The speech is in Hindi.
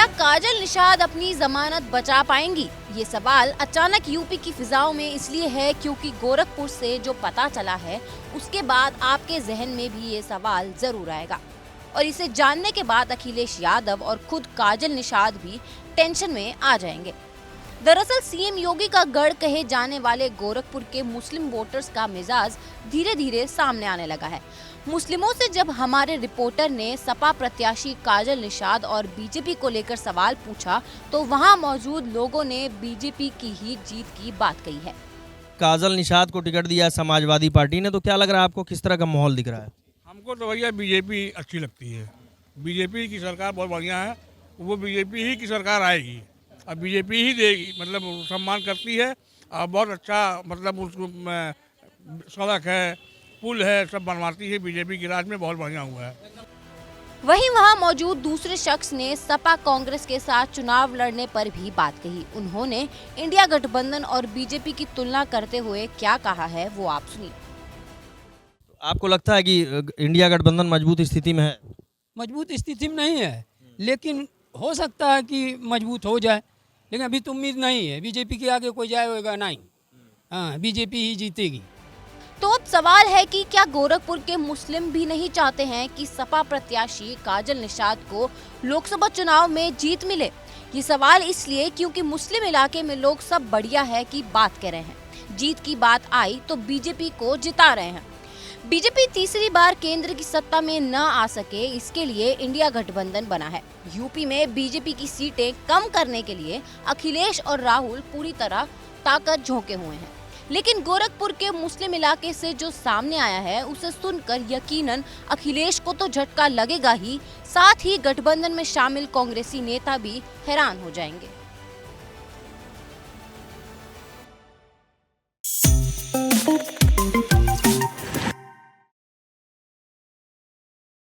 क्या काजल निषाद अपनी जमानत बचा पाएंगी? ये सवाल अचानक यूपी की फिजाओं में इसलिए है क्योंकि गोरखपुर से जो पता चला है उसके बाद आपके जहन में भी ये सवाल जरूर आएगा और इसे जानने के बाद अखिलेश यादव और खुद काजल निषाद भी टेंशन में आ जाएंगे। दरअसल सीएम योगी का गढ़ कहे जाने वाले गोरखपुर के मुस्लिम वोटर्स का मिजाज धीरे धीरे सामने आने लगा है। मुस्लिमों से जब हमारे रिपोर्टर ने सपा प्रत्याशी काजल निषाद और बीजेपी को लेकर सवाल पूछा तो वहां मौजूद लोगों ने बीजेपी की ही जीत की बात कही है। काजल निषाद को टिकट दिया समाजवादी पार्टी ने, तो क्या लग रहा है आपको, किस तरह का माहौल दिख रहा है? हमको तो भैया बीजेपी अच्छी लगती है। बीजेपी की सरकार बहुत बढ़िया है, वो बीजेपी ही की सरकार आएगी और बीजेपी ही देगी, मतलब सम्मान करती है और बहुत अच्छा, मतलब उसको सड़क है, पुल है, सब बनवाती है। बीजेपी की राज में बहुत बढ़िया हुआ है। वहीं वहां मौजूद दूसरे शख्स ने सपा कांग्रेस के साथ चुनाव लड़ने पर भी बात कही। उन्होंने इंडिया गठबंधन और बीजेपी की तुलना करते हुए क्या कहा है वो आप सुनिए। आपको लगता है कि इंडिया गठबंधन मजबूत स्थिति में है? मजबूत स्थिति में नहीं है, लेकिन हो सकता है कि मजबूत हो जाए, लेकिन अभी तो उम्मीद नहीं है। बीजेपी के आगे कोई जाए होगा नहीं। हाँ, बीजेपी ही जीतेगी। तो अब सवाल है कि क्या गोरखपुर के मुस्लिम भी नहीं चाहते हैं कि सपा प्रत्याशी काजल निषाद को लोकसभा चुनाव में जीत मिले? ये सवाल इसलिए क्योंकि मुस्लिम इलाके में लोग सब बढ़िया है की बात कह रहे हैं। जीत की बात आई तो बीजेपी को जिता रहे हैं। बीजेपी तीसरी बार केंद्र की सत्ता में न आ सके, इसके लिए इंडिया गठबंधन बना है। यूपी में बीजेपी की सीटें कम करने के लिए अखिलेश और राहुल पूरी तरह ताकत झोंके हुए हैं। लेकिन गोरखपुर के मुस्लिम इलाके से जो सामने आया है उसे सुनकर यकीनन अखिलेश को तो झटका लगेगा ही, साथ ही गठबंधन में शामिल कांग्रेसी नेता भी हैरान हो जाएंगे।